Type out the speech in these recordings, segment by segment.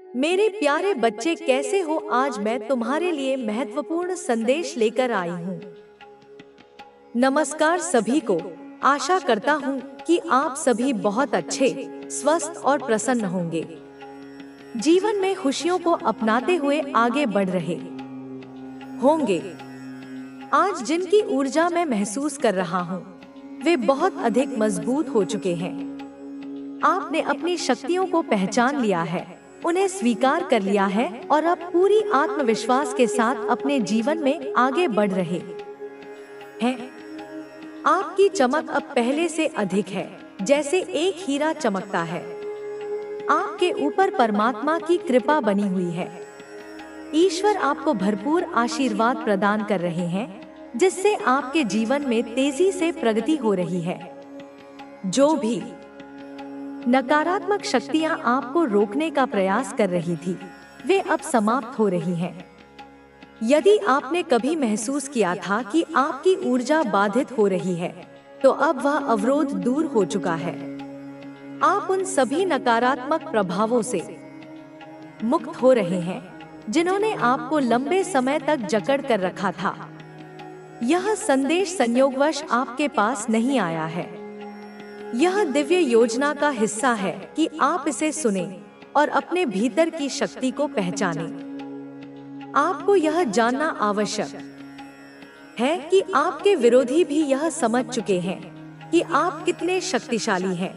मेरे प्यारे बच्चे, कैसे हो? आज मैं तुम्हारे लिए महत्वपूर्ण संदेश लेकर आई हूँ। नमस्कार सभी को। आशा करता हूँ कि आप सभी बहुत अच्छे, स्वस्थ और प्रसन्न होंगे। जीवन में खुशियों को अपनाते हुए आगे बढ़ रहे होंगे। आज जिनकी ऊर्जा मैं महसूस कर रहा हूँ, वे बहुत अधिक मजबूत हो चुके हैं। आपने अपनी शक्तियों को पहचान लिया है, उन्हें स्वीकार कर लिया है और अब पूरी आत्मविश्वास के साथ अपने जीवन में आगे बढ़ रहे हैं। आपकी चमक अब पहले से अधिक है, जैसे एक हीरा चमकता है। आपके ऊपर परमात्मा की कृपा बनी हुई है। ईश्वर आपको भरपूर आशीर्वाद प्रदान कर रहे हैं, जिससे आपके जीवन में तेजी से प्रगति हो रही है। जो भी नकारात्मक शक्तियां आपको रोकने का प्रयास कर रही थी, वे अब समाप्त हो रही हैं। यदि आपने कभी महसूस किया था कि आपकी ऊर्जा बाधित हो रही है, तो अब वह अवरोध दूर हो चुका है। आप उन सभी नकारात्मक प्रभावों से मुक्त हो रहे हैं, जिन्होंने आपको लंबे समय तक जकड़ कर रखा था। यह संदेश संयोगवश आपके पास नहीं आया है। यह दिव्य योजना का हिस्सा है कि आप इसे सुनें और अपने भीतर की शक्ति को पहचानें। आपको यह जानना आवश्यक है कि आपके विरोधी भी यह समझ चुके हैं कि आप कितने शक्तिशाली हैं।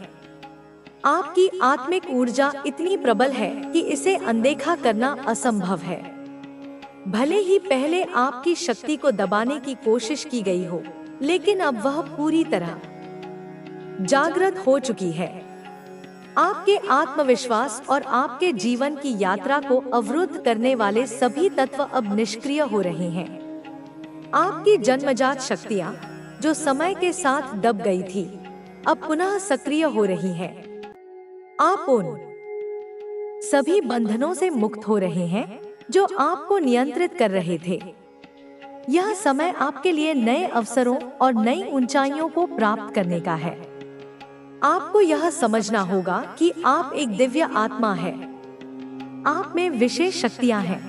आपकी आत्मिक ऊर्जा इतनी प्रबल है कि इसे अनदेखा करना असंभव है। भले ही पहले आपकी शक्ति को दबाने की कोशिश की गई हो, लेकिन अब वह पूरी तरह जागृत हो चुकी है। आपके आत्मविश्वास और आपके जीवन की यात्रा को अवरुद्ध करने वाले सभी तत्व अब निष्क्रिय हो रहे हैं। आपकी जन्मजात शक्तियां, जो समय के साथ दब गई थी, अब पुनः सक्रिय हो रही हैं। आप उन सभी बंधनों से मुक्त हो रहे हैं जो आपको नियंत्रित कर रहे थे। यह समय आपके लिए नए अवसरों और नई ऊंचाइयों को प्राप्त करने का है। आपको यह समझना होगा कि आप एक दिव्य आत्मा है। आप में विशेष शक्तियां हैं,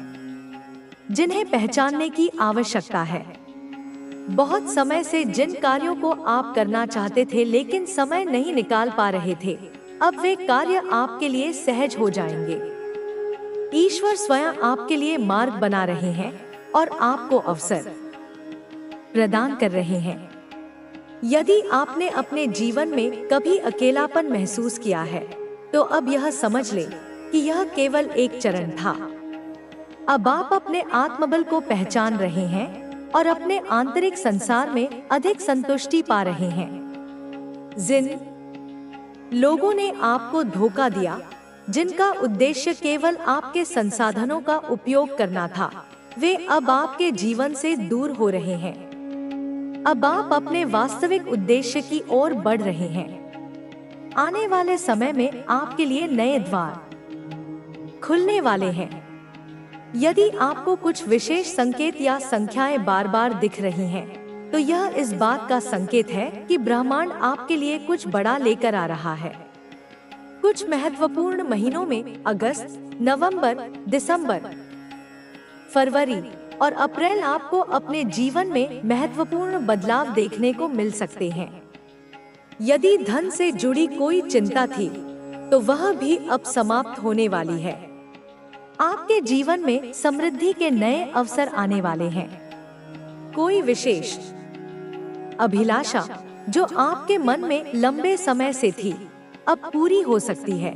जिन्हें पहचानने की आवश्यकता है। बहुत समय से जिन कार्यों को आप करना चाहते थे लेकिन समय नहीं निकाल पा रहे थे, अब वे कार्य आपके लिए सहज हो जाएंगे। ईश्वर स्वयं आपके लिए मार्ग बना रहे हैं और आपको अवसर प्रदान कर रहे हैं। यदि आपने अपने जीवन में कभी अकेलापन महसूस किया है, तो अब यह समझ लें कि यह केवल एक चरण था। अब आप अपने आत्मबल को पहचान रहे हैं और अपने आंतरिक संसार में अधिक संतुष्टि पा रहे हैं। जिन लोगों ने आपको धोखा दिया, जिनका उद्देश्य केवल आपके संसाधनों का उपयोग करना था, वे अब आपके जीवन से दूर हो रहे हैं। अब आप अपने वास्तविक उद्देश्य की ओर बढ़ रहे हैं। आने वाले समय में आपके लिए नए द्वार खुलने वाले हैं। यदि आपको कुछ विशेष संकेत या संख्याएं बार बार दिख रही हैं, तो यह इस बात का संकेत है कि ब्रह्मांड आपके लिए कुछ बड़ा लेकर आ रहा है। कुछ महत्वपूर्ण महीनों में अगस्त, नवंबर, दिसंबर, फरवरी और अप्रैल आपको अपने जीवन में महत्वपूर्ण बदलाव देखने को मिल सकते हैं। यदि धन से जुड़ी कोई चिंता थी, तो वह भी अब समाप्त होने वाली है। आपके जीवन में समृद्धि के नए अवसर आने वाले हैं। कोई विशेष अभिलाषा जो आपके मन में लंबे समय से थी, अब पूरी हो सकती है।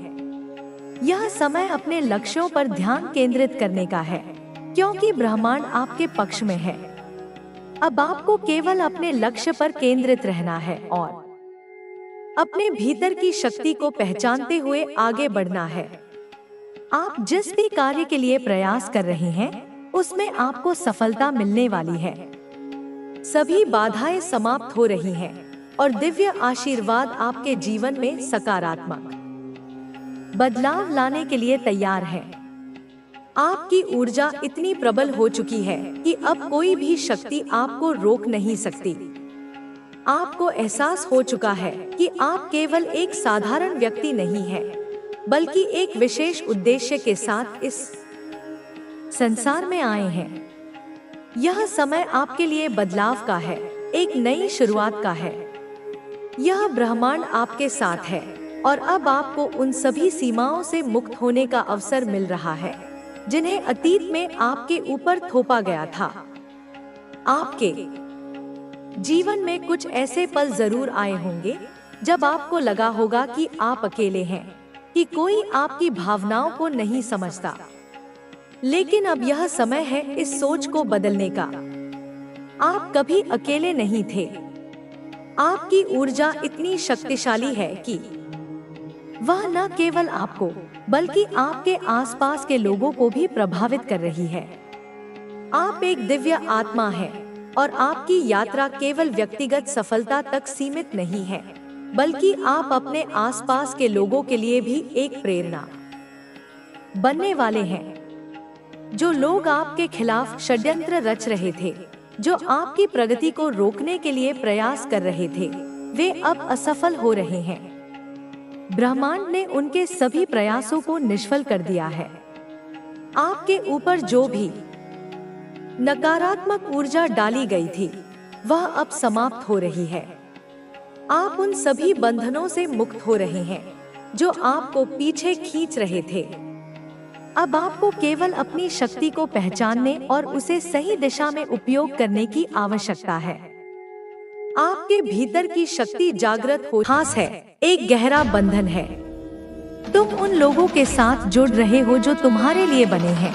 यह समय अपने लक्ष्यों पर ध्यान केंद्रित करने का है, क्योंकि ब्रह्मांड आपके पक्ष में है। अब आपको केवल अपने लक्ष्य पर केंद्रित रहना है और अपने भीतर की शक्ति को पहचानते हुए आगे बढ़ना है। आप जिस भी कार्य के लिए प्रयास कर रहे हैं, उसमें आपको सफलता मिलने वाली है। सभी बाधाएं समाप्त हो रही हैं और दिव्य आशीर्वाद आपके जीवन में सकारात्मक बदलाव लाने के लिए तैयार है। आपकी ऊर्जा इतनी प्रबल हो चुकी है कि अब कोई भी शक्ति आपको रोक नहीं सकती। आपको एहसास हो चुका है कि आप केवल एक साधारण व्यक्ति नहीं हैं, बल्कि एक विशेष उद्देश्य के साथ इस संसार में आए हैं। यह समय आपके लिए बदलाव का है, एक नई शुरुआत का है। यह ब्रह्मांड आपके साथ है और अब आपको उन सभी सीमाओं से मुक्त होने का अवसर मिल रहा है जिन्हें अतीत में आपके ऊपर थोपा गया था। आपके जीवन में कुछ ऐसे पल जरूर आए होंगे जब आपको लगा होगा कि आप अकेले हैं, कि कोई आपकी भावनाओं को नहीं समझता। लेकिन अब यह समय है इस सोच को बदलने का। आप कभी अकेले नहीं थे। आपकी ऊर्जा इतनी शक्तिशाली है कि वह न केवल आपको बल्कि आपके आसपास के लोगों को भी प्रभावित कर रही है। आप एक दिव्य आत्मा है और आपकी यात्रा केवल व्यक्तिगत सफलता तक सीमित नहीं है, बल्कि आप अपने आसपास के लोगों के लिए भी एक प्रेरणा बनने वाले हैं। जो लोग आपके खिलाफ षड्यंत्र रच रहे थे, जो आपकी प्रगति को रोकने के लिए प्रयास कर रहे थे, वे अब असफल हो रहे हैं। ब्रह्मांड ने उनके सभी प्रयासों को निष्फल कर दिया है। आपके ऊपर जो भी नकारात्मक ऊर्जा डाली गई थी, वह अब समाप्त हो रही है। आप उन सभी बंधनों से मुक्त हो रहे हैं जो आपको पीछे खींच रहे थे। अब आपको केवल अपनी शक्ति को पहचानने और उसे सही दिशा में उपयोग करने की आवश्यकता है। आपके भीतर की शक्ति जागृत हो खास है, एक गहरा बंधन है। तुम उन लोगों के साथ जुड़ रहे हो जो तुम्हारे लिए बने हैं।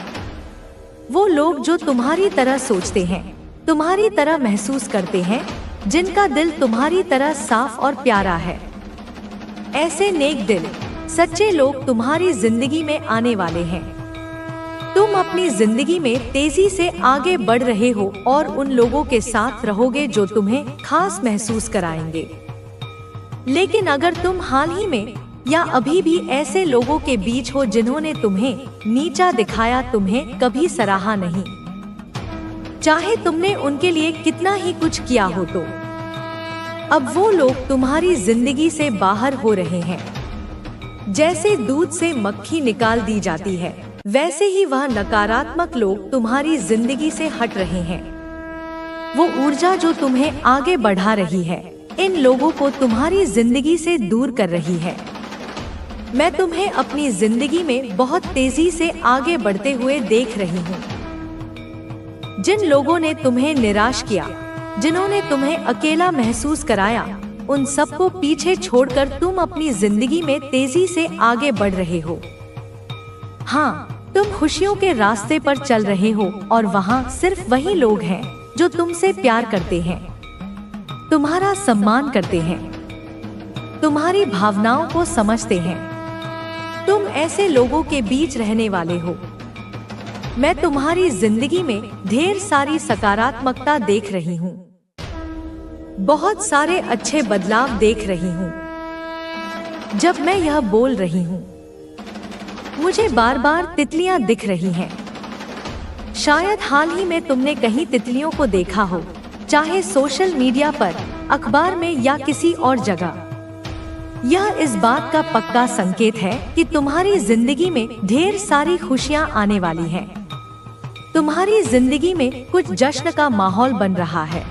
वो लोग जो तुम्हारी तरह सोचते हैं, तुम्हारी तरह महसूस करते हैं, जिनका दिल तुम्हारी तरह साफ और प्यारा है। ऐसे नेक दिल, सच्चे लोग तुम्हारी जिंदगी में आने वाले हैं। तुम अपनी जिंदगी में तेजी से आगे बढ़ रहे हो और उन लोगों के साथ रहोगे जो तुम्हें खास महसूस कराएंगे। लेकिन अगर तुम हाल ही में या अभी भी ऐसे लोगों के बीच हो जिन्होंने तुम्हें नीचा दिखाया, तुम्हें कभी सराहा नहीं, चाहे तुमने उनके लिए कितना ही कुछ किया हो, तो अब वो लोग तुम्हारी जिंदगी से बाहर हो रहे हैं। जैसे दूध से मक्खी निकाल दी जाती है, वैसे ही वह नकारात्मक लोग तुम्हारी जिंदगी से हट रहे हैं। वो ऊर्जा जो तुम्हें आगे बढ़ा रही है, इन लोगों को तुम्हारी जिंदगी से दूर कर रही है। मैं तुम्हें अपनी जिंदगी में बहुत तेजी से आगे बढ़ते हुए देख रही हूँ। जिन लोगों ने तुम्हें निराश किया, जिन्होंने तुम्हें अकेला महसूस कराया, उन सबको पीछे छोड़कर तुम अपनी जिंदगी में तेजी से आगे बढ़ रहे हो। हाँ, तुम खुशियों के रास्ते पर चल रहे हो और वहाँ सिर्फ वही लोग हैं जो तुमसे प्यार करते हैं, तुम्हारा सम्मान करते हैं, तुम्हारी भावनाओं को समझते हैं। तुम ऐसे लोगों के बीच रहने वाले हो। मैं तुम्हारी जिंदगी में ढेर सारी सकारात्मकता देख रही हूँ, बहुत सारे अच्छे बदलाव देख रही हूँ। जब मैं यह बोल रही हूँ, मुझे बार बार तितलियां दिख रही हैं। शायद हाल ही में तुमने कहीं तितलियों को देखा हो, चाहे सोशल मीडिया पर, अखबार में या किसी और जगह। यह इस बात का पक्का संकेत है कि तुम्हारी जिंदगी में ढेर सारी खुशियां आने वाली हैं। तुम्हारी जिंदगी में कुछ जश्न का माहौल बन रहा है।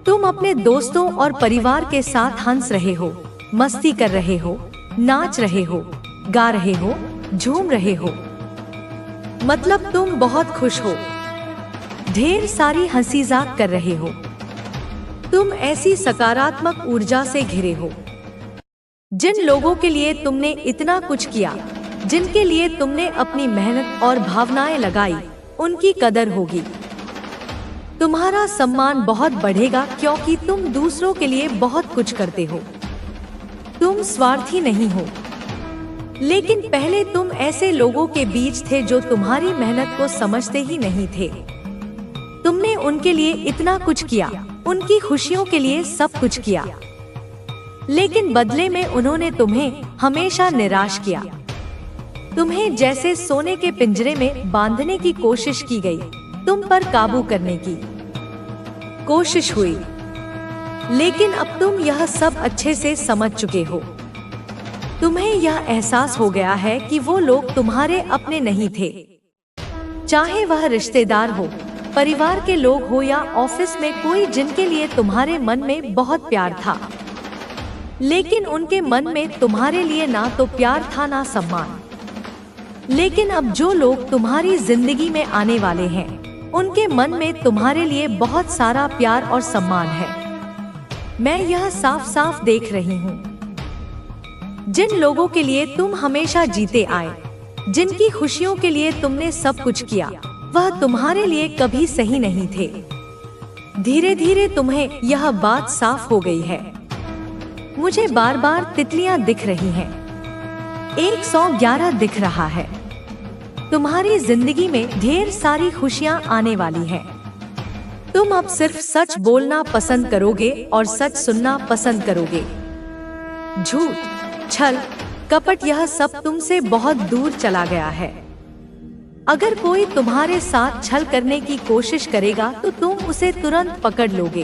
तुम अपने दोस्तों और परिवार के साथ हंस रहे हो, मस्ती कर रहे हो, नाच रहे हो, गा रहे हो, झूम रहे हो। मतलब तुम बहुत खुश हो, ढेर सारी हंसी मजाक कर रहे हो। तुम ऐसी सकारात्मक ऊर्जा से घिरे हो। जिन लोगों के लिए तुमने इतना कुछ किया, जिनके लिए तुमने अपनी मेहनत और भावनाएं लगाई, उनकी कदर होगी। तुम्हारा सम्मान बहुत बढ़ेगा क्योंकि तुम दूसरों के लिए बहुत कुछ करते हो। तुम स्वार्थी नहीं हो, लेकिन पहले तुम ऐसे लोगों के बीच थे जो तुम्हारी मेहनत को समझते ही नहीं थे। तुमने उनके लिए इतना कुछ किया, उनकी खुशियों के लिए सब कुछ किया, लेकिन बदले में उन्होंने तुम्हें हमेशा निराश किया। तुम्हें जैसे सोने के पिंजरे में बांधने की कोशिश की गई, तुम पर काबू करने की कोशिश हुई, लेकिन अब तुम यह सब अच्छे से समझ चुके हो। तुम्हें यह एहसास हो गया है कि वो लोग तुम्हारे अपने नहीं थे, चाहे वह रिश्तेदार हो, परिवार के लोग हो या ऑफिस में कोई जिनके लिए तुम्हारे मन में बहुत प्यार था, लेकिन उनके मन में तुम्हारे लिए ना तो प्यार था ना सम्मान। लेकिन अब जो लोग तुम्हारी जिंदगी में आने वाले हैं, उनके मन में तुम्हारे लिए बहुत सारा प्यार और सम्मान है। मैं यह साफ साफ देख रही हूँ। जिन लोगों के लिए तुम हमेशा जीते आए, जिनकी खुशियों के लिए तुमने सब कुछ किया, वह तुम्हारे लिए कभी सही नहीं थे। धीरे धीरे तुम्हें यह बात साफ हो गई है। मुझे बार बार तितलियां दिख रही हैं। 111 दिख रहा है। तुम्हारी जिंदगी में ढेर सारी खुशियां आने वाली हैं। तुम अब सिर्फ सच बोलना पसंद करोगे और सच सुनना पसंद करोगे। झूठ, छल, कपट, यह सब तुमसे बहुत दूर चला गया है। अगर कोई तुम्हारे साथ छल करने की कोशिश करेगा तो तुम उसे तुरंत पकड़ लोगे।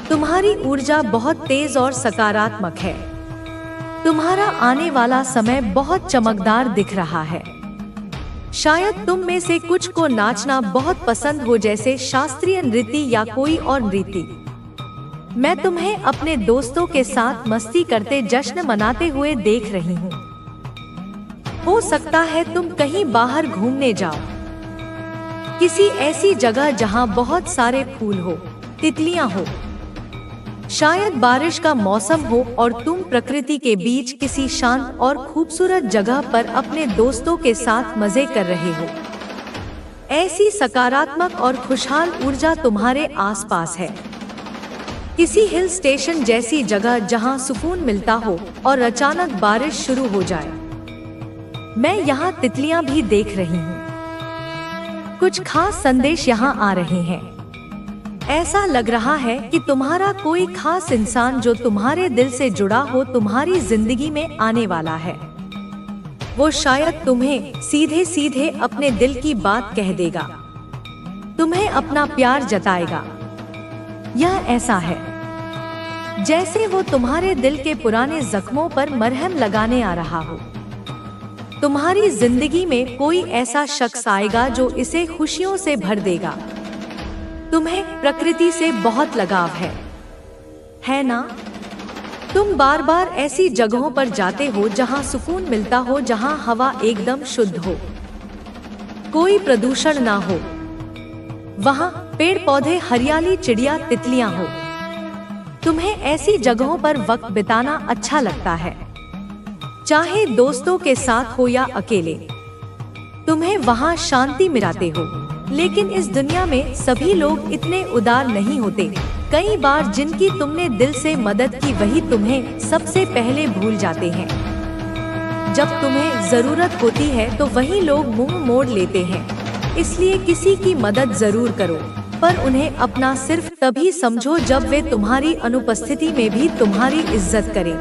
तुम्हारी ऊर्जा बहुत तेज और सकारात्मक है। तुम्हारा आने वाला समय बहुत चमकदार दिख रहा है। शायद तुम में से कुछ को नाचना बहुत पसंद हो, जैसे शास्त्रीय नृत्य या कोई और नृत्य। मैं तुम्हें अपने दोस्तों के साथ मस्ती करते, जश्न मनाते हुए देख रही हूँ। हो सकता है तुम कहीं बाहर घूमने जाओ, किसी ऐसी जगह जहाँ बहुत सारे फूल हो, तितलियाँ हो, शायद बारिश का मौसम हो और तुम प्रकृति के बीच किसी शांत और खूबसूरत जगह पर अपने दोस्तों के साथ मजे कर रहे हो। ऐसी सकारात्मक और खुशहाल ऊर्जा तुम्हारे आसपास है। किसी हिल स्टेशन जैसी जगह जहां सुकून मिलता हो और अचानक बारिश शुरू हो जाए। मैं यहाँ तितलियां भी देख रही हूँ। कुछ खास संदेश यहाँ आ रहे हैं। ऐसा लग रहा है कि तुम्हारा कोई खास इंसान जो तुम्हारे दिल से जुड़ा हो तुम्हारी जिंदगी में आने वाला है। वो शायद तुम्हें सीधे सीधे अपने दिल की बात कह देगा, तुम्हें अपना प्यार जताएगा। यह ऐसा है जैसे वो तुम्हारे दिल के पुराने जख्मों पर मरहम लगाने आ रहा हो। तुम्हारी जिंदगी में कोई ऐसा शख्स आएगा जो इसे खुशियों से भर देगा। तुम्हें प्रकृति से बहुत लगाव है ना? तुम बार बार ऐसी जगहों पर जाते हो जहां सुकून मिलता हो, जहां हवा एकदम शुद्ध हो, कोई प्रदूषण ना हो, वहां पेड़ पौधे, हरियाली, चिड़िया, तितलियां हो। तुम्हें ऐसी जगहों पर वक्त बिताना अच्छा लगता है, चाहे दोस्तों के साथ हो या अकेले। तुम्हें वहां शांति मिलाते हो। लेकिन इस दुनिया में सभी लोग इतने उदार नहीं होते। कई बार जिनकी तुमने दिल से मदद की वही तुम्हें सबसे पहले भूल जाते हैं। जब तुम्हें जरूरत होती है तो वही लोग मुंह मोड़ लेते हैं। इसलिए किसी की मदद जरूर करो, पर उन्हें अपना सिर्फ तभी समझो जब वे तुम्हारी अनुपस्थिति में भी तुम्हारी इज्जत करें,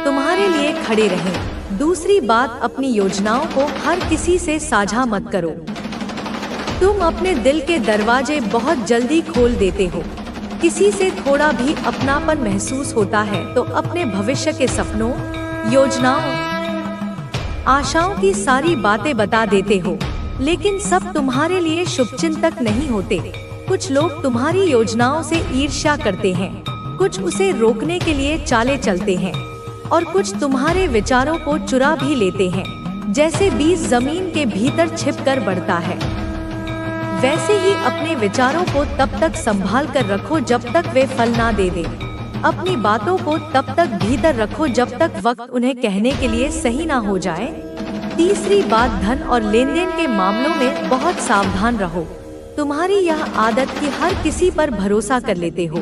तुम्हारे लिए खड़े रहें। दूसरी बात, अपनी योजनाओं को हर किसी से साझा मत करो। तुम अपने दिल के दरवाजे बहुत जल्दी खोल देते हो। किसी से थोड़ा भी अपनापन महसूस होता है तो अपने भविष्य के सपनों, योजनाओं, आशाओं की सारी बातें बता देते हो। लेकिन सब तुम्हारे लिए शुभचिंतक नहीं होते। कुछ लोग तुम्हारी योजनाओं से ईर्ष्या करते हैं, कुछ उसे रोकने के लिए चालें चलते हैं और कुछ तुम्हारे विचारों को चुरा भी लेते हैं। जैसे बीज जमीन के भीतर छिपकर बढ़ता है, वैसे ही अपने विचारों को तब तक संभाल कर रखो जब तक वे फल ना दे दें। अपनी बातों को तब तक भीतर रखो जब तक वक्त उन्हें कहने के लिए सही ना हो जाए। तीसरी बात, धन और लेनदेन के मामलों में बहुत सावधान रहो। तुम्हारी यह आदत कि हर किसी पर भरोसा कर लेते हो,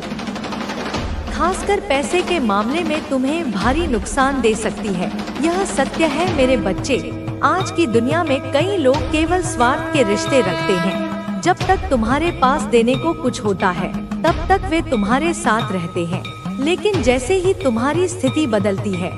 खासकर पैसे के मामले में तुम्हें भारी नुकसान दे सकती है। यह सत्य है मेरे बच्चे। आज की दुनिया में कई लोग केवल स्वार्थ के रिश्ते रखते हैं। जब तक तुम्हारे पास देने को कुछ होता है तब तक वे तुम्हारे साथ रहते हैं, लेकिन जैसे ही तुम्हारी स्थिति बदलती है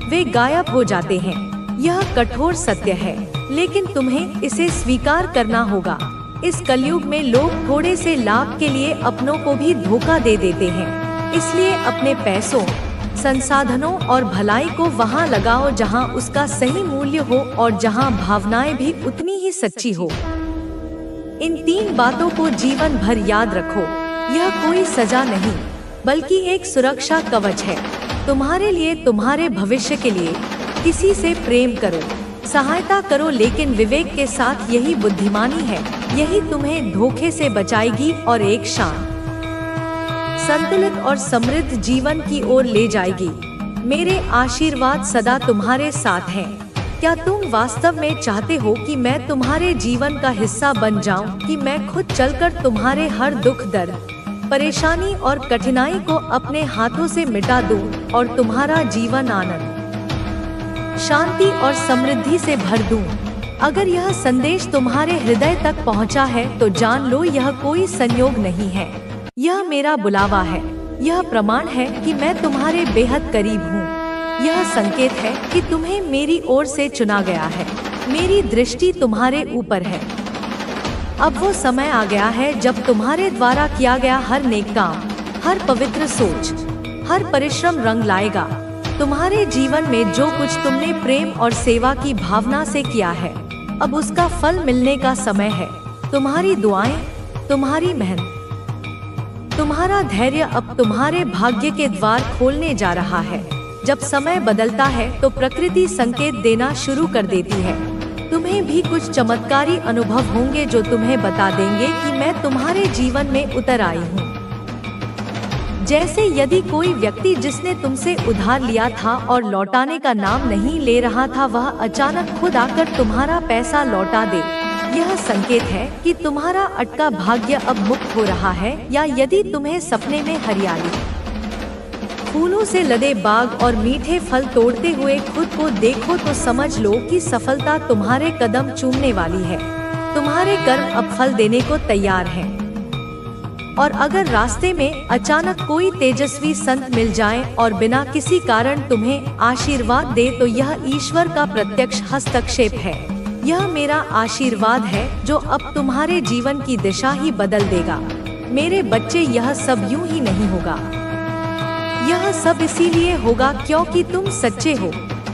वे गायब हो जाते हैं। यह कठोर सत्य है, लेकिन तुम्हें इसे स्वीकार करना होगा। इस कलयुग में लोग थोड़े से लाभ के लिए अपनों को भी धोखा दे देते हैं। इसलिए अपने पैसों, संसाधनों और भलाई को वहाँ लगाओ जहाँ उसका सही मूल्य हो और जहाँ भावनाएं भी उतनी ही सच्ची हो। इन 3 बातों को जीवन भर याद रखो। यह कोई सजा नहीं, बल्कि एक सुरक्षा कवच है तुम्हारे लिए, तुम्हारे भविष्य के लिए। किसी से प्रेम करो, सहायता करो, लेकिन विवेक के साथ। यही बुद्धिमानी है, यही तुम्हें धोखे से बचाएगी और एक शांत, संतुलित और समृद्ध जीवन की ओर ले जाएगी। मेरे आशीर्वाद सदा तुम्हारे साथ हैं। क्या तुम वास्तव में चाहते हो कि मैं तुम्हारे जीवन का हिस्सा बन जाऊं, कि मैं खुद चलकर तुम्हारे हर दुख, दर्द, परेशानी और कठिनाई को अपने हाथों से मिटा दूं और तुम्हारा जीवन आनंद, शांति और समृद्धि से भर दूं? अगर यह संदेश तुम्हारे हृदय तक पहुंचा है तो जान लो यह कोई संयोग नहीं है, यह मेरा बुलावा है। यह प्रमाण है कि मैं तुम्हारे बेहद करीब हूँ। यह संकेत है कि तुम्हें मेरी ओर से चुना गया है। मेरी दृष्टि तुम्हारे ऊपर है। अब वो समय आ गया है जब तुम्हारे द्वारा किया गया हर नेक काम, हर पवित्र सोच, हर परिश्रम रंग लाएगा। तुम्हारे जीवन में जो कुछ तुमने प्रेम और सेवा की भावना से किया है, अब उसका फल मिलने का समय है। तुम्हारी दुआएं, तुम्हारी मेहनत, तुम्हारा धैर्य अब तुम्हारे भाग्य के द्वार खोलने जा रहा है। जब समय बदलता है तो प्रकृति संकेत देना शुरू कर देती है। तुम्हें भी कुछ चमत्कारी अनुभव होंगे जो तुम्हें बता देंगे कि मैं तुम्हारे जीवन में उतर आई हूँ। जैसे यदि कोई व्यक्ति जिसने तुमसे उधार लिया था और लौटाने का नाम नहीं ले रहा था, वह अचानक खुद आकर तुम्हारा पैसा लौटा दे। यह संकेत है कि तुम्हारा अटका भाग्य अब मुक्त हो रहा है। या यदि तुम्हें सपने में हरियाली, फूलों से लदे बाग और मीठे फल तोड़ते हुए खुद को देखो तो समझ लो कि सफलता तुम्हारे कदम चूमने वाली है। तुम्हारे कर्म अब फल देने को तैयार हैं। और अगर रास्ते में अचानक कोई तेजस्वी संत मिल जाए और बिना किसी कारण तुम्हें आशीर्वाद दे तो यह ईश्वर का प्रत्यक्ष हस्तक्षेप है। यह मेरा आशीर्वाद है जो अब तुम्हारे जीवन की दिशा ही बदल देगा। मेरे बच्चे, यह सब यूं ही नहीं होगा। यह सब इसीलिए होगा क्योंकि तुम सच्चे हो,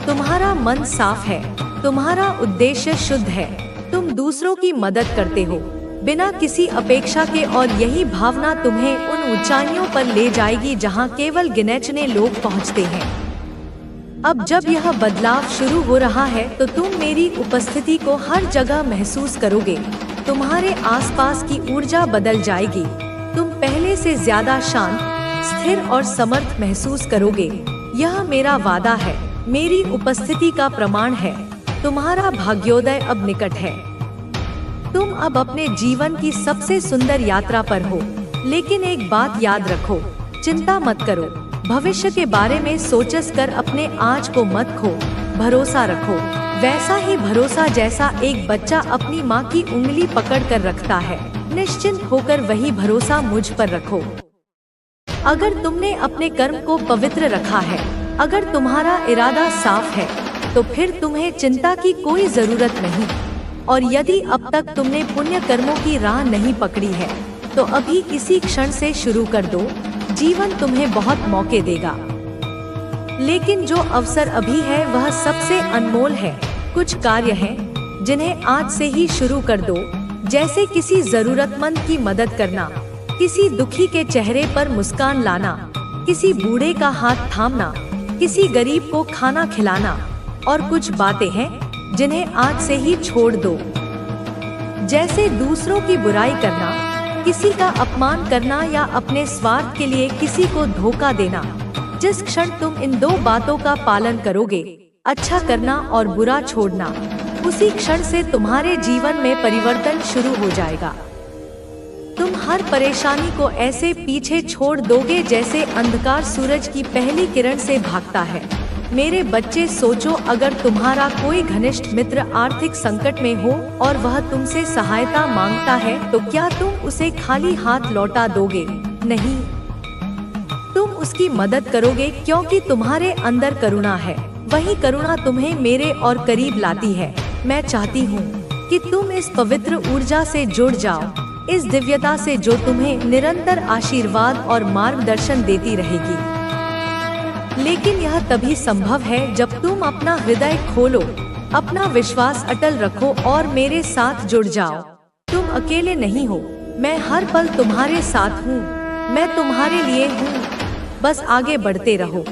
तुम्हारा मन साफ है, तुम्हारा उद्देश्य शुद्ध है, तुम दूसरों की मदद करते हो बिना किसी अपेक्षा के, और यही भावना तुम्हें उन ऊंचाइयों पर ले जाएगी जहां केवल गिने-चुने लोग पहुंचते हैं। अब जब यह बदलाव शुरू हो रहा है तो तुम मेरी उपस्थिति को हर जगह महसूस करोगे। तुम्हारे आसपास की ऊर्जा बदल जाएगी। तुम पहले से ज्यादा शांत, स्थिर और समर्थ महसूस करोगे। यह मेरा वादा है, मेरी उपस्थिति का प्रमाण है। तुम्हारा भाग्योदय अब निकट है। तुम अब अपने जीवन की सबसे सुंदर यात्रा पर हो। लेकिन एक बात याद रखो, चिंता मत करो। भविष्य के बारे में सोचस कर अपने आज को मत खो। भरोसा रखो, वैसा ही भरोसा जैसा एक बच्चा अपनी माँ की उंगली पकड़कर रखता है। निश्चिंत होकर वही भरोसा मुझ पर रखो। अगर तुमने अपने कर्म को पवित्र रखा है, अगर तुम्हारा इरादा साफ है, तो फिर तुम्हें चिंता की कोई जरूरत नहीं। और यदि अब तक तुमने पुण्य कर्मों की राह नहीं पकड़ी है, तो अभी इसी क्षण से शुरू कर दो। जीवन तुम्हें बहुत मौके देगा, लेकिन जो अवसर अभी है वह सबसे अनमोल है। कुछ कार्य हैं जिन्हें आज से ही शुरू कर दो, जैसे किसी जरूरतमंद की मदद करना, किसी दुखी के चेहरे पर मुस्कान लाना, किसी बूढ़े का हाथ थामना, किसी गरीब को खाना खिलाना। और कुछ बातें हैं जिन्हें आज से ही छोड़ दो, जैसे दूसरों की बुराई करना, किसी का अपमान करना या अपने स्वार्थ के लिए किसी को धोखा देना। जिस क्षण तुम इन 2 बातों का पालन करोगे, अच्छा करना और बुरा छोड़ना, उसी क्षण से तुम्हारे जीवन में परिवर्तन शुरू हो जाएगा। तुम हर परेशानी को ऐसे पीछे छोड़ दोगे जैसे अंधकार सूरज की पहली किरण से भागता है। मेरे बच्चे, सोचो, अगर तुम्हारा कोई घनिष्ठ मित्र आर्थिक संकट में हो और वह तुमसे सहायता मांगता है, तो क्या तुम उसे खाली हाथ लौटा दोगे? नहीं, तुम उसकी मदद करोगे क्योंकि तुम्हारे अंदर करुणा है। वही करुणा तुम्हें मेरे और करीब लाती है। मैं चाहती हूँ कि तुम इस पवित्र ऊर्जा से जुड़ जाओ, इस दिव्यता से जो तुम्हें निरंतर आशीर्वाद और मार्गदर्शन देती रहेगी। लेकिन यह तभी संभव है जब तुम अपना हृदय खोलो, अपना विश्वास अटल रखो और मेरे साथ जुड़ जाओ। तुम अकेले नहीं हो, मैं हर पल तुम्हारे साथ हूँ, मैं तुम्हारे लिए हूँ। बस आगे बढ़ते रहो,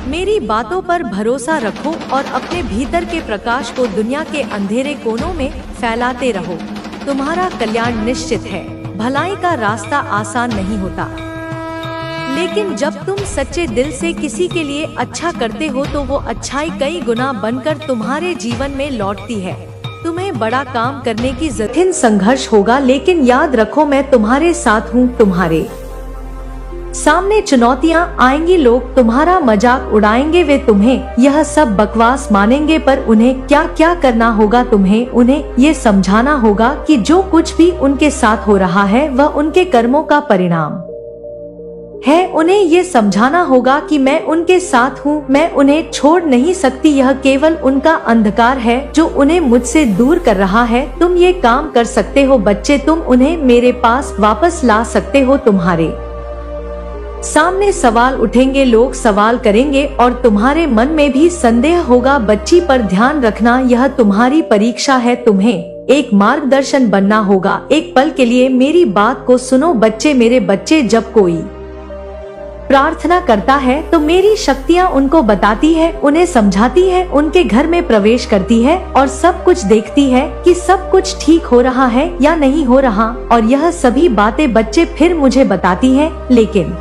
मेरी बातों पर भरोसा रखो और अपने भीतर के प्रकाश को दुनिया के अंधेरे कोनों में फैलाते रहो। तुम्हारा कल्याण निश्चित है। भलाई का रास्ता आसान नहीं होता, लेकिन जब तुम सच्चे दिल से किसी के लिए अच्छा करते हो तो वो अच्छाई कई गुना बनकर तुम्हारे जीवन में लौटती है। तुम्हें बड़ा काम करने की कठिन संघर्ष होगा, लेकिन याद रखो मैं तुम्हारे साथ हूँ। तुम्हारे सामने चुनौतियाँ आएंगी, लोग तुम्हारा मजाक उड़ाएंगे, वे तुम्हें यह सब बकवास मानेंगे, पर उन्हें क्या क्या करना होगा, तुम्हें उन्हें ये समझाना होगा कि जो कुछ भी उनके साथ हो रहा है वह उनके कर्मों का परिणाम है। उन्हें ये समझाना होगा कि मैं उनके साथ हूँ, मैं उन्हें छोड़ नहीं सकती, यह केवल उनका अंधकार है जो उन्हें मुझसे दूर कर रहा है। तुम ये काम कर सकते हो बच्चे, तुम उन्हें मेरे पास वापस ला सकते हो। तुम्हारे सामने सवाल उठेंगे, लोग सवाल करेंगे और तुम्हारे मन में भी संदेह होगा बच्ची, पर ध्यान रखना यह तुम्हारी परीक्षा है। तुम्हें एक मार्गदर्शन बनना होगा। एक पल के लिए मेरी बात को सुनो बच्चे, मेरे बच्चे, जब कोई प्रार्थना करता है तो मेरी शक्तियाँ उनको बताती है, उन्हें समझाती है, उनके घर में प्रवेश करती है और सब कुछ देखती है कि सब कुछ ठीक हो रहा है या नहीं हो रहा, और यह सभी बातें बच्चे फिर मुझे बताती हैं। लेकिन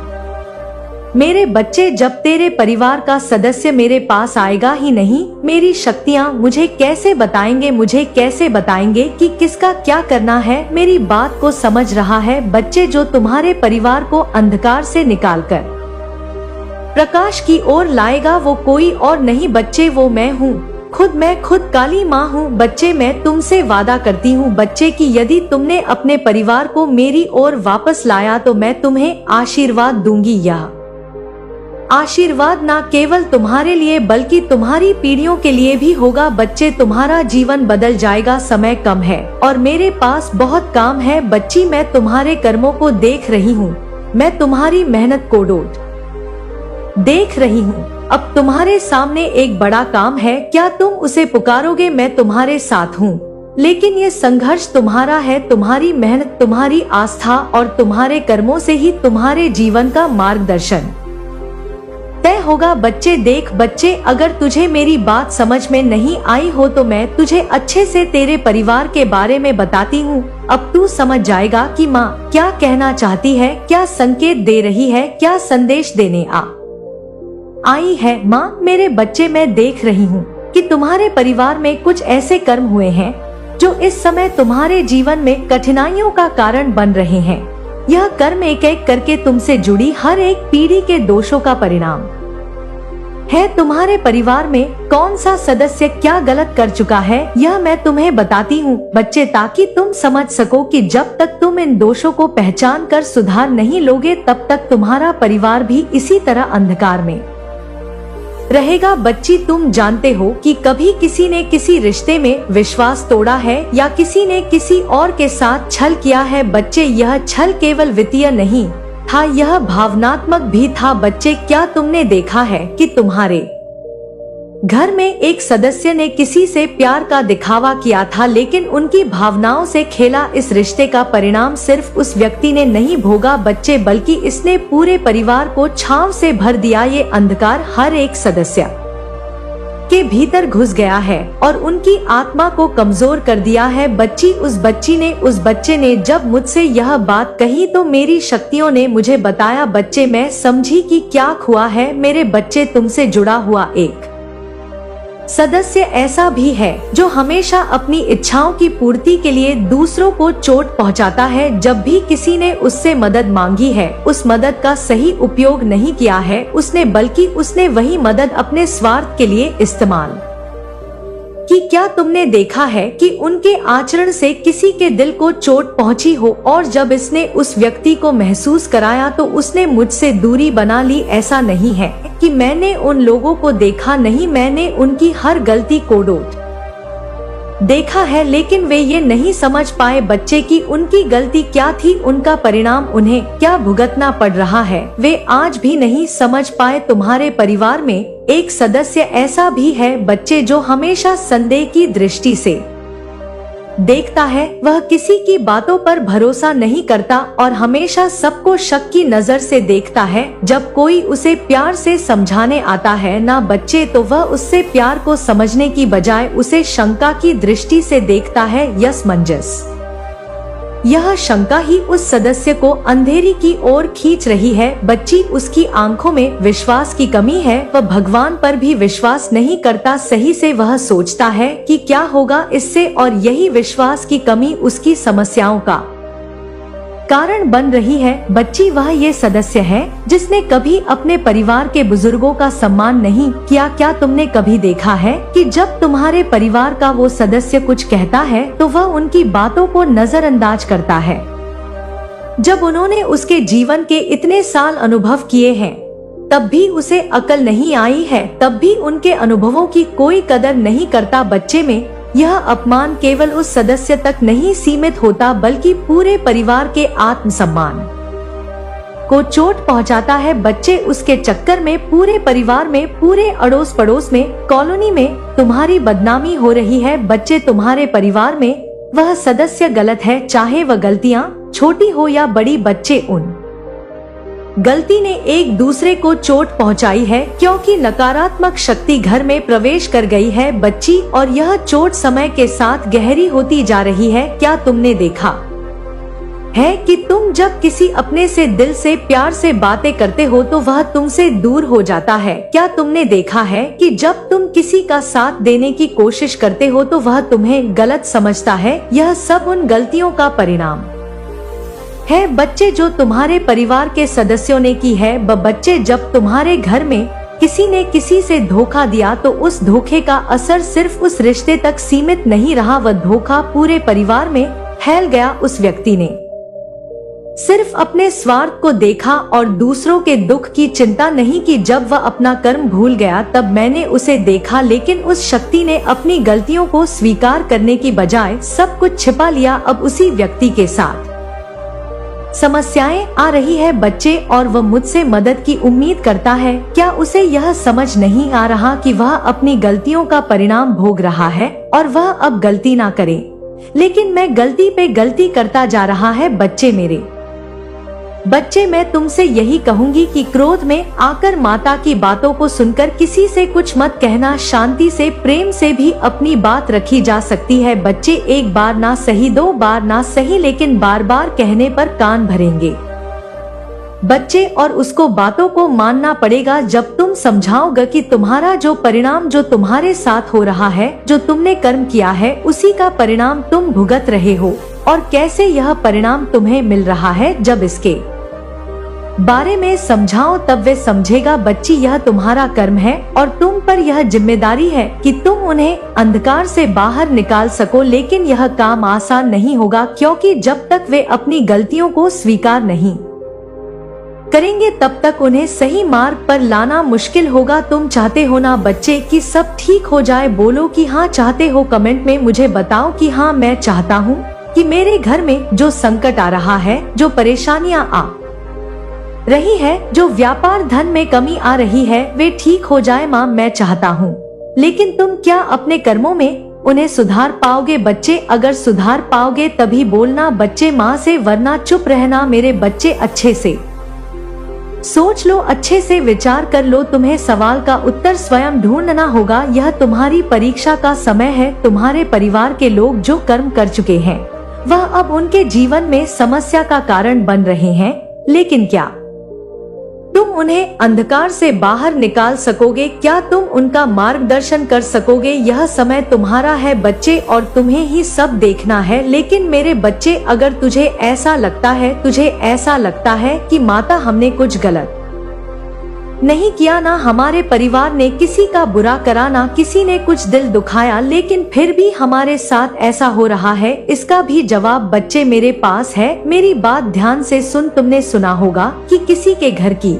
मेरे बच्चे, जब तेरे परिवार का सदस्य मेरे पास आएगा ही नहीं, मेरी शक्तियाँ मुझे कैसे बताएंगे, मुझे कैसे बताएंगे कि किसका क्या करना है। मेरी बात को समझ रहा है बच्चे, जो तुम्हारे परिवार को अंधकार से निकालकर प्रकाश की ओर लाएगा वो कोई और नहीं बच्चे, वो मैं हूँ खुद। मैं खुद काली माँ हूँ बच्चे। मैं तुमसे वादा करती हूँ बच्चे कि यदि तुमने अपने परिवार को मेरी ओर वापस लाया तो मैं तुम्हें आशीर्वाद दूंगी। यह आशीर्वाद न केवल तुम्हारे लिए बल्कि तुम्हारी पीढ़ियों के लिए भी होगा बच्चे। तुम्हारा जीवन बदल जाएगा। समय कम है और मेरे पास बहुत काम है बच्ची। मैं तुम्हारे कर्मों को देख रही हूँ, मैं तुम्हारी मेहनत को देख रही हूँ। अब तुम्हारे सामने एक बड़ा काम है, क्या तुम उसे पुकारोगे? मैं तुम्हारे साथ हूँ, लेकिन ये संघर्ष तुम्हारा है। तुम्हारी मेहनत, तुम्हारी आस्था और तुम्हारे कर्मों से ही तुम्हारे जीवन का मार्गदर्शन तय होगा बच्चे। देख बच्चे, अगर तुझे मेरी बात समझ में नहीं आई हो तो मैं तुझे अच्छे से तेरे परिवार के बारे में बताती हूँ। अब तू समझ जाएगा कि माँ क्या कहना चाहती है, क्या संकेत दे रही है, क्या संदेश देने आई है। माँ मेरे बच्चे, मैं देख रही हूँ कि तुम्हारे परिवार में कुछ ऐसे कर्म हुए हैं जो इस समय तुम्हारे जीवन में कठिनाइयों का कारण बन रहे हैं। यह कर्म एक एक करके तुमसे जुड़ी हर एक पीढ़ी के दोषों का परिणाम है। तुम्हारे परिवार में कौन सा सदस्य क्या गलत कर चुका है यह मैं तुम्हें बताती हूँ बच्चे, ताकि तुम समझ सको कि जब तक तुम इन दोषों को पहचान कर सुधार नहीं लोगे तब तक तुम्हारा परिवार भी इसी तरह अंधकार में रहेगा। बच्ची, तुम जानते हो कि कभी किसी ने किसी रिश्ते में विश्वास तोड़ा है या किसी ने किसी और के साथ छल किया है बच्चे। यह छल केवल वित्तीय नहीं था, यह भावनात्मक भी था बच्चे। क्या तुमने देखा है कि तुम्हारे घर में एक सदस्य ने किसी से प्यार का दिखावा किया था, लेकिन उनकी भावनाओं से खेला? इस रिश्ते का परिणाम सिर्फ उस व्यक्ति ने नहीं भोगा बच्चे, बल्कि इसने पूरे परिवार को छांव से भर दिया। ये अंधकार हर एक सदस्य के भीतर घुस गया है और उनकी आत्मा को कमजोर कर दिया है बच्ची। उस बच्चे ने जब मुझसे यह बात कही तो मेरी शक्तियों ने मुझे बताया बच्चे। मैं समझी कि क्या हुआ है। मेरे बच्चे, तुमसे जुड़ा हुआ एक सदस्य ऐसा भी है जो हमेशा अपनी इच्छाओं की पूर्ति के लिए दूसरों को चोट पहुंचाता है। जब भी किसी ने उससे मदद मांगी है, उस मदद का सही उपयोग नहीं किया है उसने, बल्कि उसने वही मदद अपने स्वार्थ के लिए इस्तेमाल की। क्या तुमने देखा है कि उनके आचरण से किसी के दिल को चोट पहुंची हो और जब इसने उस व्यक्ति को महसूस कराया तो उसने मुझसे दूरी बना ली? ऐसा नहीं है कि मैंने उन लोगों को देखा नहीं, मैंने उनकी हर गलती को देखा है, लेकिन वे ये नहीं समझ पाए बच्चे की उनकी गलती क्या थी, उनका परिणाम उन्हें क्या भुगतना पड़ रहा है। वे आज भी नहीं समझ पाए तुम्हारे परिवार में एक सदस्य ऐसा भी है बच्चे जो हमेशा संदेह की दृष्टि से देखता है। वह किसी की बातों पर भरोसा नहीं करता और हमेशा सबको शक की नजर से देखता है। जब कोई उसे प्यार से समझाने आता है ना बच्चे, तो वह उससे प्यार को समझने की बजाय उसे शंका की दृष्टि से देखता है। यसमंजस, यह शंका ही उस सदस्य को अंधेरी की ओर खींच रही है। बच्ची, उसकी आंखों में विश्वास की कमी है। वह भगवान पर भी विश्वास नहीं करता सही से। वह सोचता है कि क्या होगा इससे, और यही विश्वास की कमी उसकी समस्याओं का कारण बन रही है। बच्ची, वह ये सदस्य है जिसने कभी अपने परिवार के बुजुर्गों का सम्मान नहीं किया। क्या तुमने कभी देखा है कि जब तुम्हारे परिवार का वो सदस्य कुछ कहता है तो वह उनकी बातों को नजरअंदाज करता है? जब उन्होंने उसके जीवन के इतने साल अनुभव किए हैं तब भी उसे अकल नहीं आई है, तब भी उनके अनुभवों की कोई कदर नहीं करता। बच्चे में यह अपमान केवल उस सदस्य तक नहीं सीमित होता बल्कि पूरे परिवार के आत्मसम्मान को चोट पहुंचाता है। बच्चे, उसके चक्कर में पूरे परिवार में, पूरे अड़ोस पड़ोस में, कॉलोनी में तुम्हारी बदनामी हो रही है। बच्चे, तुम्हारे परिवार में वह सदस्य गलत है, चाहे वह गलतियां छोटी हो या बड़ी। बच्चे, उन गलती ने एक दूसरे को चोट पहुंचाई है क्योंकि नकारात्मक शक्ति घर में प्रवेश कर गई है बच्ची, और यह चोट समय के साथ गहरी होती जा रही है। क्या तुमने देखा है कि तुम जब किसी अपने से दिल से प्यार से बातें करते हो तो वह तुमसे दूर हो जाता है? क्या तुमने देखा है कि जब तुम किसी का साथ देने की कोशिश करते हो तो वह तुम्हें गलत समझता है? यह सब उन गलतियों का परिणाम है बच्चे जो तुम्हारे परिवार के सदस्यों ने की है। बच्चे, जब तुम्हारे घर में किसी ने किसी से धोखा दिया तो उस धोखे का असर सिर्फ उस रिश्ते तक सीमित नहीं रहा, वह धोखा पूरे परिवार में फैल गया। उस व्यक्ति ने सिर्फ अपने स्वार्थ को देखा और दूसरों के दुख की चिंता नहीं की। जब वह अपना कर्म भूल गया तब मैंने उसे देखा, लेकिन उस शक्ति ने अपनी गलतियों को स्वीकार करने की बजाय सब कुछ छिपा लिया। अब उसी व्यक्ति के साथ समस्याएं आ रही है बच्चे, और वह मुझसे मदद की उम्मीद करता है। क्या उसे यह समझ नहीं आ रहा कि वह अपनी गलतियों का परिणाम भोग रहा है और वह अब गलती ना करे, लेकिन मैं गलती पे गलती करता जा रहा है। बच्चे मेरे, बच्चे, मैं तुमसे यही कहूंगी कि क्रोध में आकर माता की बातों को सुनकर किसी से कुछ मत कहना। शांति से, प्रेम से भी अपनी बात रखी जा सकती है। बच्चे, एक बार ना सही, दो बार ना सही, लेकिन बार बार कहने पर कान भरेंगे बच्चे, और उसको बातों को मानना पड़ेगा। जब तुम समझाओगे कि तुम्हारा जो परिणाम जो तुम्हारे साथ हो रहा है, जो तुमने कर्म किया है, उसी का परिणाम तुम भुगत रहे हो और कैसे यह परिणाम तुम्हें मिल रहा है, जब इसके बारे में समझाओ तब वे समझेगा। बच्ची, यह तुम्हारा कर्म है और तुम पर यह जिम्मेदारी है कि तुम उन्हें अंधकार से बाहर निकाल सको, लेकिन यह काम आसान नहीं होगा क्योंकि जब तक वे अपनी गलतियों को स्वीकार नहीं करेंगे तब तक उन्हें सही मार्ग पर लाना मुश्किल होगा। तुम चाहते हो ना बच्चे कि सब ठीक हो जाए? बोलो कि हाँ चाहते हो। कमेंट में मुझे बताओ कि हाँ मैं चाहता हूँ कि मेरे घर में जो संकट आ रहा है, जो परेशानियाँ आ रही है, जो व्यापार धन में कमी आ रही है, वे ठीक हो जाए। माँ, मैं चाहता हूँ, लेकिन तुम क्या अपने कर्मों में उन्हें सुधार पाओगे? बच्चे, अगर सुधार पाओगे तभी बोलना बच्चे माँ से, वरना चुप रहना। मेरे बच्चे, अच्छे से सोच लो, अच्छे से विचार कर लो। तुम्हें सवाल का उत्तर स्वयं ढूंढना होगा। यह तुम्हारी परीक्षा का समय है। तुम्हारे परिवार के लोग जो कर्म कर चुके हैं वह अब उनके जीवन में समस्या का कारण बन रहे हैं, लेकिन क्या तुम उन्हें अंधकार से बाहर निकाल सकोगे? क्या तुम उनका मार्गदर्शन कर सकोगे? यह समय तुम्हारा है बच्चे, और तुम्हें ही सब देखना है। लेकिन मेरे बच्चे, अगर तुझे ऐसा लगता है कि माता हमने कुछ गलत नहीं किया, ना हमारे परिवार ने किसी का बुरा करा, ना किसी ने कुछ दिल दुखाया, लेकिन फिर भी हमारे साथ ऐसा हो रहा है, इसका भी जवाब बच्चे मेरे पास है। मेरी बात ध्यान से सुन। तुमने सुना होगा कि किसी के घर की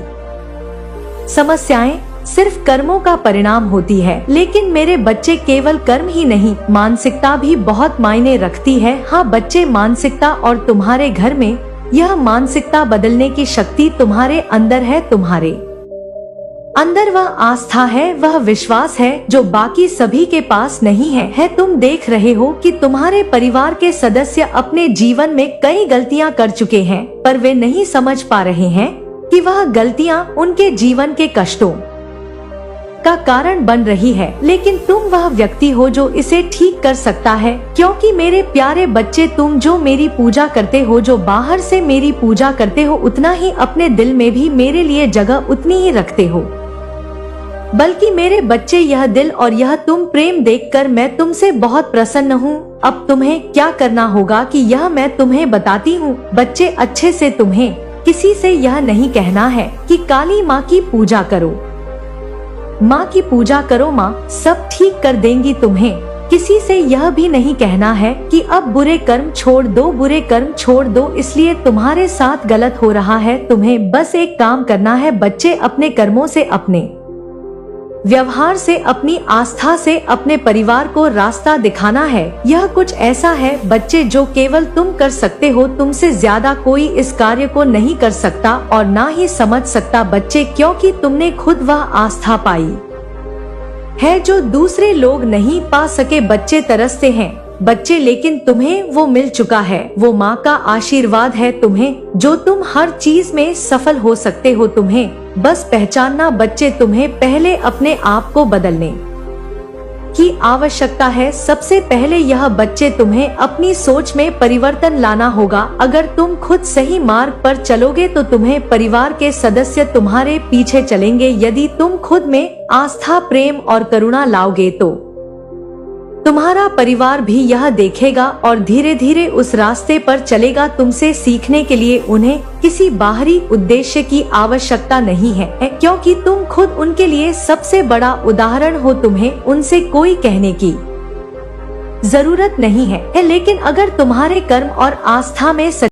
समस्याएं सिर्फ कर्मों का परिणाम होती है। लेकिन मेरे बच्चे, केवल कर्म ही नहीं, मानसिकता भी बहुत मायने रखती है। हाँ बच्चे, मानसिकता, और तुम्हारे घर में यह मानसिकता बदलने की शक्ति तुम्हारे अंदर है। तुम्हारे अंदर वह आस्था है, वह विश्वास है जो बाकी सभी के पास नहीं है। तुम देख रहे हो कि तुम्हारे परिवार के सदस्य अपने जीवन में कई गलतियां कर चुके हैं, पर वे नहीं समझ पा रहे हैं कि वह गलतियां उनके जीवन के कष्टों का कारण बन रही है। लेकिन तुम वह व्यक्ति हो जो इसे ठीक कर सकता है, क्योंकि मेरे प्यारे बच्चे, तुम जो मेरी पूजा करते हो, जो बाहर से मेरी पूजा करते हो, उतना ही अपने दिल में भी मेरे लिए जगह उतनी ही रखते हो। बल्कि मेरे बच्चे, यह दिल और यह तुम प्रेम देखकर मैं तुमसे बहुत प्रसन्न हूँ। अब तुम्हें क्या करना होगा कि यह मैं तुम्हें बताती हूँ। बच्चे, अच्छे से तुम्हें किसी से यह नहीं कहना है कि काली माँ की पूजा करो, माँ की पूजा करो, माँ सब ठीक कर देंगी। तुम्हें किसी से यह भी नहीं कहना है कि अब बुरे कर्म छोड़ दो, बुरे कर्म छोड़ दो, इसलिए तुम्हारे साथ गलत हो रहा है। तुम्हें बस एक काम करना है बच्चे, अपने कर्मों से, अपने व्यवहार से, अपनी आस्था से अपने परिवार को रास्ता दिखाना है। यह कुछ ऐसा है बच्चे जो केवल तुम कर सकते हो, तुमसे ज्यादा कोई इस कार्य को नहीं कर सकता और ना ही समझ सकता बच्चे, क्योंकि तुमने खुद वह आस्था पाई है जो दूसरे लोग नहीं पा सके। बच्चे तरसते हैं बच्चे, लेकिन तुम्हें वो मिल चुका है, वो माँ का आशीर्वाद है तुम्हें, जो तुम हर चीज में सफल हो सकते हो। तुम्हें बस पहचानना बच्चे, तुम्हें पहले अपने आप को बदलने की आवश्यकता है। सबसे पहले यह बच्चे, तुम्हें अपनी सोच में परिवर्तन लाना होगा। अगर तुम खुद सही मार्ग पर चलोगे तो तुम्हें परिवार के सदस्य तुम्हारे पीछे चलेंगे। यदि तुम खुद में आस्था, प्रेम और करुणा लाओगे तो तुम्हारा परिवार भी यह देखेगा और धीरे धीरे उस रास्ते पर चलेगा। तुमसे सीखने के लिए उन्हें किसी बाहरी उद्देश्य की आवश्यकता नहीं है, क्योंकि तुम खुद उनके लिए सबसे बड़ा उदाहरण हो। तुम्हें उनसे कोई कहने की जरूरत नहीं है। लेकिन अगर तुम्हारे कर्म और आस्था में